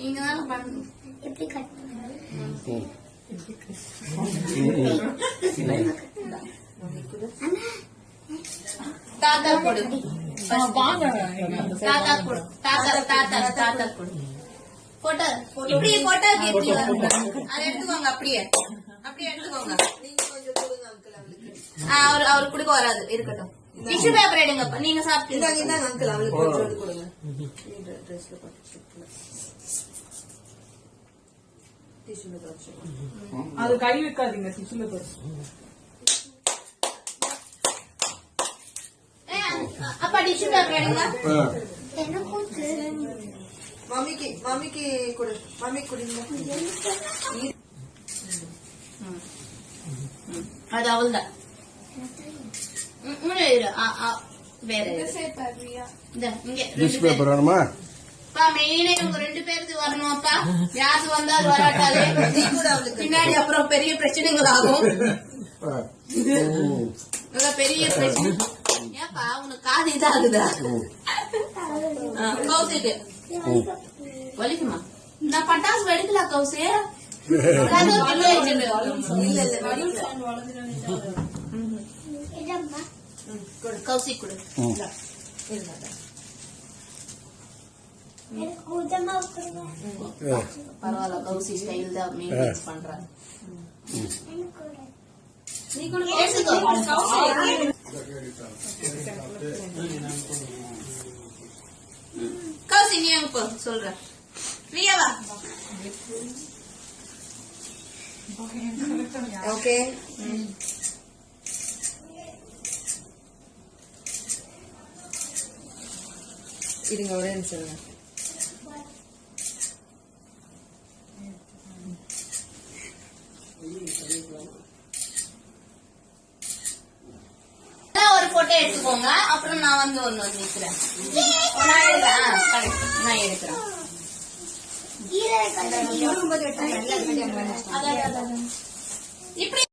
இங்கதான் பண்ணணும். எப்படி கட் தாத்தா கொடு, தாத்தா கொடு, தாத்தா தாத்தா தாத்தா கொடு. போட்டோ இப்படியே போட்டோ எப்படி வரும் அதை எடுத்துக்கோங்க. அப்படியே அப்படியே எடுத்துக்கோங்க. அவரு கொடுக்க வராது, இருக்கட்டும். டிஷ்யூ பேப்பர் எடுங்க. நீங்க சாப்பிட்டு அங்கிள் அவளுக்கு கொடுங்க. அது கை வைக்காதீங்க. டிஷ்யூல அப்பா டிஷ்யூ பேப்பர் எடுங்க. மம்மிக்கு கொடு, மம்மி குடிங்க. அது அவள்தான். வேற டிஷ் பேப்பர் வேணுமா? மெயினே இவங்க 2 பேருக்கு வரணும். அப்பா யாரு வந்தாலும் வராட்டாலே பின்னாடி அப்புறம் பெரிய பிரச்சனைகள் ஆகும். பெரிய பிரச்சனை. ஏப்பா உனக்கு காது இதாகுதா? கௌசிக்கு வலிக்குமா? நான் பட்டாசு வெடிக்கல கௌசி. கௌசி கொடு. பரவாயில்ல, கௌசி ஸ்டைல் தான் மெயின்டைன் பண்றாங்க. நீ கூட கௌசி நீ அங்க போ சொல்ற. பிரியாவா? ஓகே. இருங்க ஒரே நிமிஷம். ஒரு போட்டோ எடுத்துக்கோங்க. அப்புறம் நான் வந்து ஒன்னு நிக்கிறேன். நான் எடுக்கிறேன். இப்படி